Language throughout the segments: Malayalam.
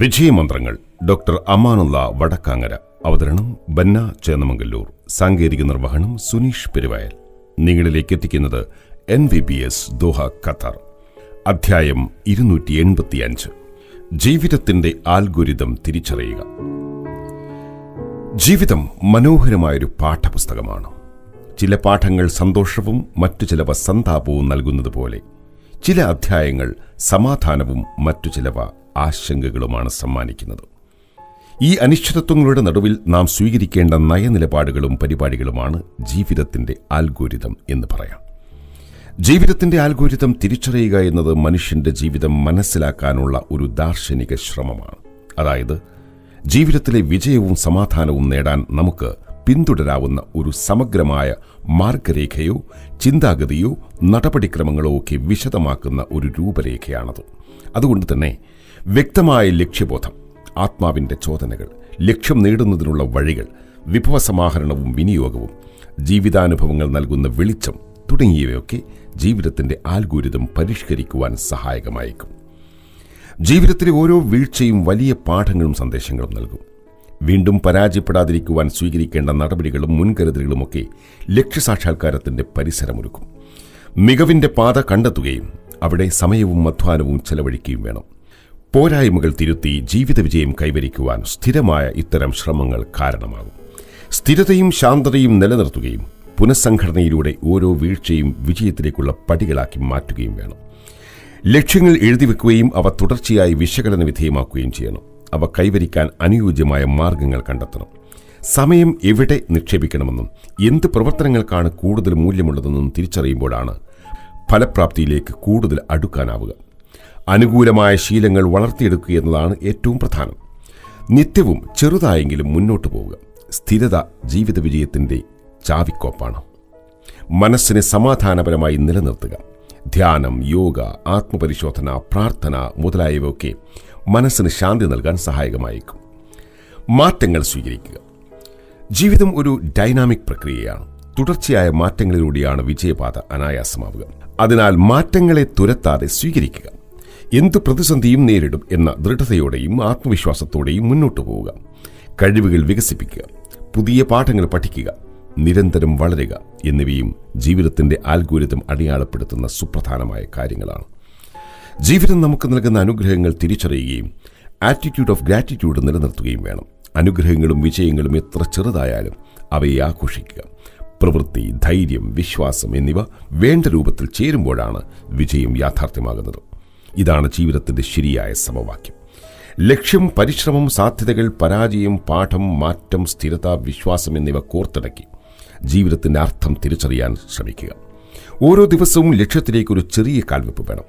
വിജയമന്ത്രങ്ങൾ ഡോക്ടർ അമാനുള്ള വടക്കാങ്ങര. അവതരണം ബന്ന ചേന്നമംഗല്ലൂർ. സാങ്കേതിക നിർവഹണം സുനീഷ് പെരുവയൽ. നിങ്ങളിലേക്ക് എത്തിക്കുന്നത് NVBS ദോഹ ഖത്തർ. അധ്യായം 285. ജീവിതത്തിന്റെ ആൽഗോരിതം തിരിച്ചറിയുക. ജീവിതം മനോഹരമായൊരു പാഠപുസ്തകമാണ്. ചില പാഠങ്ങൾ സന്തോഷവും മറ്റു ചിലവ സന്താപവും നൽകുന്നത് പോലെ ചില അധ്യായങ്ങൾ സമാധാനവും മറ്റു ചിലവ ആശങ്കകളുമാണ് സമ്മാനിക്കുന്നത്. ഈ അനിശ്ചിതത്വങ്ങളുടെ നടുവിൽ നാം സ്വീകരിക്കേണ്ട നയനിലപാടുകളും പരിപാടികളുമാണ് ജീവിതത്തിന്റെ ആൽഗോരിതം എന്ന് പറയാം. ജീവിതത്തിന്റെ ആൽഗോരിതം തിരിച്ചറിയുക എന്നത് മനുഷ്യന്റെ ജീവിതം മനസ്സിലാക്കാനുള്ള ഒരു ദാർശനിക ശ്രമമാണ്. അതായത് ജീവിതത്തിലെ വിജയവും സമാധാനവും നേടാൻ നമുക്ക് പിന്തുടരാവുന്ന ഒരു സമഗ്രമായ മാർഗരേഖയോ ചിന്താഗതിയോ നടപടിക്രമങ്ങളോ ഒക്കെ വിശദമാക്കുന്ന ഒരു രൂപരേഖയാണത്. അതുകൊണ്ട് തന്നെ വ്യക്തമായ ലക്ഷ്യബോധം, ആത്മാവിൻ്റെ ചോദനകൾ, ലക്ഷ്യം നേടുന്നതിനുള്ള വഴികൾ, വിഭവസമാഹരണവും വിനിയോഗവും, ജീവിതാനുഭവങ്ങൾ നൽകുന്ന വെളിച്ചം തുടങ്ങിയവയൊക്കെ ജീവിതത്തിൻ്റെ ആൽഗോരിതം പരിഷ്കരിക്കുവാൻ സഹായകമായേക്കും. ജീവിതത്തിലെ ഓരോ വീഴ്ചയും വലിയ പാഠങ്ങളും സന്ദേശങ്ങളും നൽകും. വീണ്ടും പരാജയപ്പെടാതിരിക്കുവാൻ സ്വീകരിക്കേണ്ട നടപടികളും മുൻകരുതലുകളുമൊക്കെ ലക്ഷ്യസാക്ഷാത്കാരത്തിൻ്റെ പരിസരമൊരുക്കും. മികവിൻ്റെ പാത കണ്ടെത്തുകയും അവിടെ സമയവും അധ്വാനവും ചെലവഴിക്കുകയും വേണം. പോരായ്മകൾ തിരുത്തി ജീവിത വിജയം കൈവരിക്കുവാൻ സ്ഥിരമായ ഇത്തരം ശ്രമങ്ങൾ കാരണമാകും. സ്ഥിരതയും ശാന്തതയും നിലനിർത്തുകയും പുനഃസംഘടനയിലൂടെ ഓരോ വീഴ്ചയും വിജയത്തിലേക്കുള്ള പടികളാക്കി മാറ്റുകയും വേണം. ലക്ഷ്യങ്ങൾ എഴുതിവെക്കുകയും അവ തുടർച്ചയായി വിശകലന വിധേയമാക്കുകയും ചെയ്യണം. അവ കൈവരിക്കാൻ അനുയോജ്യമായ മാർഗങ്ങൾ കണ്ടെത്തണം. സമയം എവിടെ നിക്ഷേപിക്കണമെന്നും എന്ത് പ്രവർത്തനങ്ങൾക്കാണ് കൂടുതൽ മൂല്യമുള്ളതെന്നും തിരിച്ചറിയുമ്പോഴാണ് ഫലപ്രാപ്തിയിലേക്ക് കൂടുതൽ അടുക്കാനാവുക. അനുകൂലമായ ശീലങ്ങൾ വളർത്തിയെടുക്കുക എന്നതാണ് ഏറ്റവും പ്രധാനം. നിത്യവും ചെറുതായെങ്കിലും മുന്നോട്ടു പോവുക. സ്ഥിരത ജീവിത വിജയത്തിൻ്റെ ചാവിക്കോപ്പാണ്. മനസ്സിനെ സമാധാനപരമായി നിലനിർത്തുക. ധ്യാനം, യോഗ, ആത്മപരിശോധന, പ്രാർത്ഥന മുതലായവയൊക്കെ മനസ്സിന് ശാന്തി നൽകാൻ സഹായകമായേക്കും. മാറ്റങ്ങൾ സ്വീകരിക്കുക. ജീവിതം ഒരു ഡൈനാമിക് പ്രക്രിയയാണ്. തുടർച്ചയായ മാറ്റങ്ങളിലൂടെയാണ് വിജയപാത അനായാസമാവുക. അതിനാൽ മാറ്റങ്ങളെ തുരത്താതെ സ്വീകരിക്കുക. എന്തു പ്രതിസന്ധിയും നേരിടും എന്ന ദൃഢതയോടെയും ആത്മവിശ്വാസത്തോടെയും മുന്നോട്ടു പോവുക. കഴിവുകൾ വികസിപ്പിക്കുക, പുതിയ പാഠങ്ങൾ പഠിക്കുക, നിരന്തരം വളരുക എന്നിവയും ജീവിതത്തിന്റെ ആൽഗോരിതം അടയാളപ്പെടുത്തുന്ന സുപ്രധാനമായ കാര്യങ്ങളാണ്. ജീവിതം നമുക്ക് നൽകുന്ന അനുഗ്രഹങ്ങൾ തിരിച്ചറിയുകയും ആറ്റിറ്റ്യൂഡ് ഓഫ് ഗ്രാറ്റിറ്റ്യൂഡ് നിലനിർത്തുകയും വേണം. അനുഗ്രഹങ്ങളും വിജയങ്ങളും എത്ര ചെറുതായാലും അവയെ ആഘോഷിക്കുക. പ്രവൃത്തി, ധൈര്യം, വിശ്വാസം എന്നിവ വേണ്ട രൂപത്തിൽ ചേരുമ്പോഴാണ് വിജയം യാഥാർത്ഥ്യമാകുന്നത്. ഇതാണ് ജീവിതത്തിന്റെ ശരിയായ സമവാക്യം. ലക്ഷ്യം, പരിശ്രമം, സാധ്യതകൾ, പരാജയം, പാഠം, മാറ്റം, സ്ഥിരത, വിശ്വാസം എന്നിവ കോർത്തിണക്കി ജീവിതത്തിന്റെ അർത്ഥം തിരിച്ചറിയാൻ ശ്രമിക്കുക. ഓരോ ദിവസവും ലക്ഷ്യത്തിലേക്കൊരു ചെറിയ കാൽവെപ്പ് വേണം.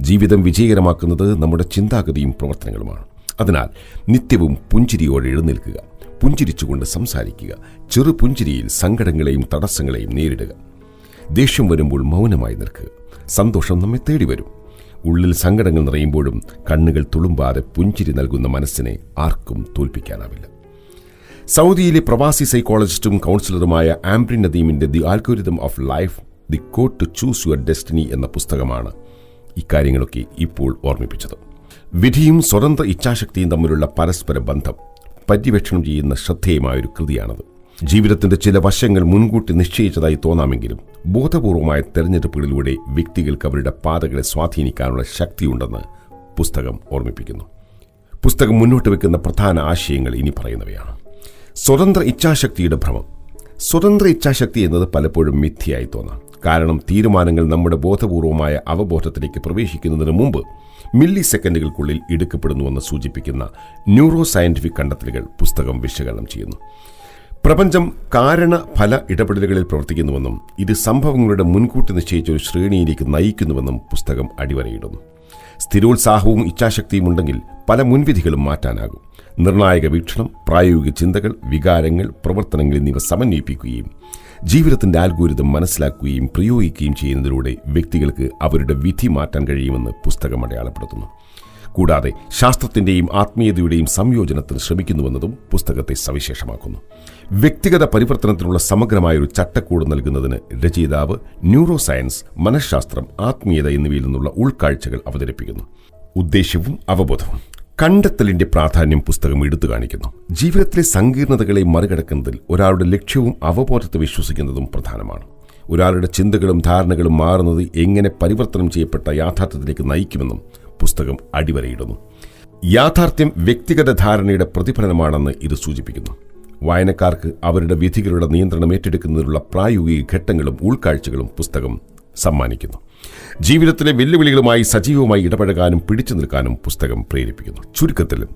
ജീവിതം വിജയകരമാക്കുന്നത് നമ്മുടെ ചിന്താഗതിയും പ്രവർത്തനങ്ങളുമാണ്. അതിനാൽ നിത്യവും പുഞ്ചിരിയോടെ എഴുന്നേൽക്കുക. പുഞ്ചിരിച്ചുകൊണ്ട് സംസാരിക്കുക. ചെറു പുഞ്ചിരിയിൽ സങ്കടങ്ങളെയും തടസ്സങ്ങളെയും നേരിടുക. ദേഷ്യം വരുമ്പോൾ മൗനമായി നിൽക്കുക. സന്തോഷം നമ്മെ തേടി വരും. ഉള്ളിൽ സങ്കടങ്ങൾ നിറയുമ്പോഴും കണ്ണുകൾ തുളുമ്പാതെ പുഞ്ചിരി നൽകുന്ന മനസ്സിനെ ആർക്കും തോൽപ്പിക്കാനാവില്ല. സൗദിയിലെ പ്രവാസി സൈക്കോളജിസ്റ്റും കൗൺസിലറുമായ ആംബ്രിൻ നദീമിന്റെ the algorithm of life, the code to choose your destiny എന്ന പുസ്തകമാണ് ഇക്കാര്യങ്ങളൊക്കെ ഇപ്പോൾ ഓർമ്മിപ്പിച്ചത്. വിധിയും സ്വതന്ത്ര ഇച്ഛാശക്തിയും തമ്മിലുള്ള പരസ്പര ബന്ധം പര്യവേക്ഷണം ചെയ്യുന്ന ശ്രദ്ധേയമായൊരു കൃതിയാണത്. ജീവിതത്തിന്റെ ചില വശങ്ങൾ മുൻകൂട്ടി നിശ്ചയിച്ചതായി തോന്നാമെങ്കിലും ബോധപൂർവമായ തെരഞ്ഞെടുപ്പുകളിലൂടെ വ്യക്തികൾക്ക് അവരുടെ പാതകളെ സ്വാധീനിക്കാനുള്ള ശക്തിയുണ്ടെന്ന് പുസ്തകം ഓർമ്മിപ്പിക്കുന്നു. പുസ്തകം മുന്നോട്ട് വെക്കുന്ന പ്രധാന ആശയങ്ങൾ ഇനി പറയുന്നവയാണ്. സ്വതന്ത്ര ഇച്ഛാശക്തിയുടെ ഭ്രമം. സ്വതന്ത്ര ഇച്ഛാശക്തി എന്നത് പലപ്പോഴും മിഥ്യയായി തോന്നാം. കാരണം തീരുമാനങ്ങൾ നമ്മുടെ ബോധപൂർവമായ അവബോധത്തിലേക്ക് പ്രവേശിക്കുന്നതിന് മുമ്പ് മില്ലി സെക്കൻഡുകൾക്കുള്ളിൽ എടുക്കപ്പെടുന്നുവെന്ന് സൂചിപ്പിക്കുന്ന ന്യൂറോ സയന്റിഫിക് കണ്ടെത്തലുകൾ പുസ്തകം വിശകലനം ചെയ്യുന്നു. പ്രപഞ്ചം കാരണ ഫല ഇടപെടലുകളിൽ പ്രവർത്തിക്കുന്നുവെന്നും ഇത് സംഭവങ്ങളുടെ മുൻകൂട്ടി നിശ്ചയിച്ച ഒരു ശ്രേണിയിലേക്ക് നയിക്കുന്നുവെന്നും പുസ്തകം അടിവരയിടുന്നു. സ്ഥിരോത്സാഹവും ഇച്ഛാശക്തിയും ഉണ്ടെങ്കിൽ പല മുൻവിധികളും മാറ്റാനാകും. നിർണായക വീക്ഷണം, പ്രായോഗിക ചിന്തകൾ, വികാരങ്ങൾ, പ്രവർത്തനങ്ങൾ എന്നിവ സമന്വയിപ്പിക്കുകയും ജീവിതത്തിന്റെ ആൽഗോരിതം മനസ്സിലാക്കുകയും പ്രയോഗിക്കുകയും ചെയ്യുന്നതിലൂടെ വ്യക്തികൾക്ക് അവരുടെ വിധി മാറ്റാൻ കഴിയുമെന്ന് പുസ്തകം അടയാളപ്പെടുത്തുന്നു. കൂടാതെ ശാസ്ത്രത്തിന്റെയും ആത്മീയതയുടെയും സംയോജനത്തിന് ശ്രമിക്കുന്നുവെന്നതും പുസ്തകത്തെ സവിശേഷമാക്കുന്നു. വ്യക്തിഗത പരിവർത്തനത്തിനുള്ള സമഗ്രമായൊരു ചട്ടക്കൂട് നൽകുന്നതിന് രചയിതാവ് ന്യൂറോ സയൻസ്, മനഃശാസ്ത്രം, ആത്മീയത എന്നിവയിൽ നിന്നുള്ള ഉൾക്കാഴ്ചകൾ അവതരിപ്പിക്കുന്നു. ഉദ്ദേശ്യവും അവബോധവും. കണ്ടെത്തലിന്റെ പ്രാധാന്യം പുസ്തകം എടുത്തു കാണിക്കുന്നു. ജീവിതത്തിലെ സങ്കീർണതകളെ മറികടക്കുന്നതിൽ ഒരാളുടെ ലക്ഷ്യവും അവബോധത്തെ വിശ്വസിക്കുന്നതും പ്രധാനമാണ്. ഒരാളുടെ ചിന്തകളും ധാരണകളും മാറുന്നത് എങ്ങനെ പരിവർത്തനം ചെയ്യപ്പെട്ട യാഥാർത്ഥ്യത്തിലേക്ക് നയിക്കുമെന്നും പുസ്തകം അടിവരയിടുന്നു. യാഥാർത്ഥ്യം വ്യക്തിഗത ധാരണയുടെ പ്രതിഫലനമാണെന്ന് ഇത് സൂചിപ്പിക്കുന്നു. വായനക്കാർക്ക് അവരുടെ വിധികളുടെ നിയന്ത്രണം ഏറ്റെടുക്കുന്നതിനുള്ള പ്രായോഗിക ഘട്ടങ്ങളും ഉൾക്കാഴ്ചകളും പുസ്തകം സമ്മാനിക്കുന്നു. ജീവിതത്തിലെ വെല്ലുവിളികളുമായി സജീവമായി ഇടപഴകാനും പിടിച്ചു നിൽക്കാനും പുസ്തകം പ്രേരിപ്പിക്കുന്നു. ചുരുക്കത്തിൽ,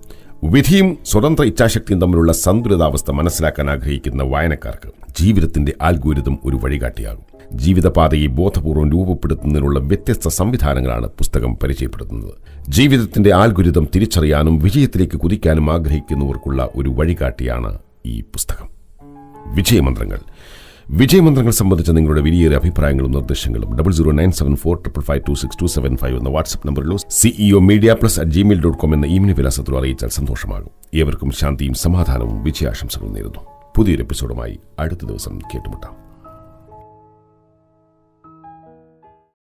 വിധിയും സ്വതന്ത്ര ഇച്ഛാശക്തിയും തമ്മിലുള്ള സന്തുലിതാവസ്ഥ മനസ്സിലാക്കാൻ ആഗ്രഹിക്കുന്ന വായനക്കാർക്ക് ജീവിതത്തിന്റെ ആൽഗോരിതം ഒരു വഴികാട്ടിയാകും. ജീവിതപാതയെ ബോധപൂർവം രൂപപ്പെടുത്തുന്നതിനുള്ള വ്യത്യസ്ത സംവിധാനങ്ങളാണ് പുസ്തകം പരിചയപ്പെടുത്തുന്നത്. ജീവിതത്തിന്റെ ആൽഗോരിതം തിരിച്ചറിയാനും വിജയത്തിലേക്ക് കുതിക്കാനും ആഗ്രഹിക്കുന്നവർക്കുള്ള ഒരു വഴികാട്ടിയാണ് ഈ പുസ്തകം. വിജയമന്ത്രങ്ങൾ സംബന്ധിച്ച നിങ്ങളുടെ വിലയേറിയ അഭിപ്രായങ്ങളും നിർദ്ദേശങ്ങളും 009745526275 എന്ന വാട്സ്ആപ്പ് നമ്പറിലോ ceomedia+@gmail.com എന്ന ഇമെയിൽ വിലാസത്തിലോ അറിയിച്ചാൽ സന്തോഷമാകും. ഏവർക്കും ശാന്തിയും സമാധാനവും വിജയാശംസകളും നേരുന്നു. പുതിയൊരു എപ്പിസോഡുമായി അടുത്ത ദിവസം കേട്ടുമുട്ടാം.